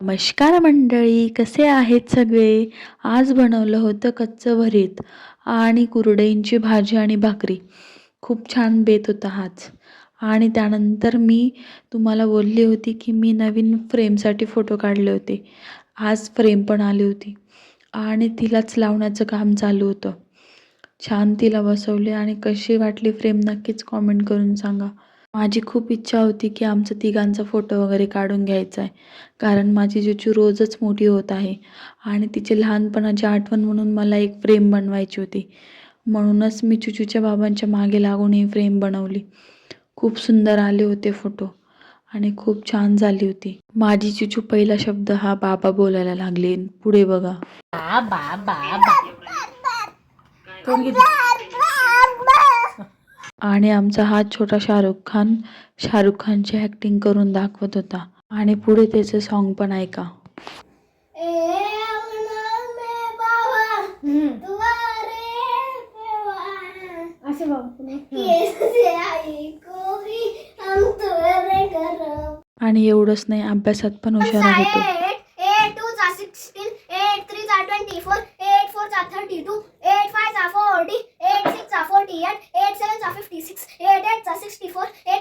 नमस्कार मंडळी, कसे आहेत सगळे? आज बनवलं होतं कच्चं भरीत आणि कुरडईंची भाजी आणि भाकरी. खूप छान बेत होता हाच. आणि त्यानंतर मी तुम्हाला बोलली होती की मी नवीन फ्रेमसाठी फोटो काढले होते. आज फ्रेम पण आली होती आणि तिलाच लावण्याचं काम चालू होतं. छान तिला बसवले आणि कशी वाटली फ्रेम नक्कीच कॉमेंट करून सांगा. माझी खूप इच्छा होती की आमचा तिघांचा फोटो वगैरे काढून घ्यायचा आहे. कारण माझी चिचू रोजच मोठी होत आहे आणि तिचे लहानपणाची आठवण म्हणून मला एक फ्रेम बनवायची होती. म्हणूनच मी चिचूच्या बाबांच्या मागे लागून ही फ्रेम बनवली. खूप सुंदर आले होते फोटो आणि खूप छान झाली होती. माझी चिचू पहिला शब्द हा बाबा बोलायला लागली. पुढे बघा. आणि आमचा हा छोटा शाहरुख खानची ॲक्टिंग करून दाखवत होता. आणि पुढे त्याचं सॉन्ग पण ऐका. आणि एवढंच नाही, अभ्यासात पण हुशार आहे तो. 8 2 16 8 3 24 8 4 32 8 5 40 8 6 48 8 7 56 8 8 64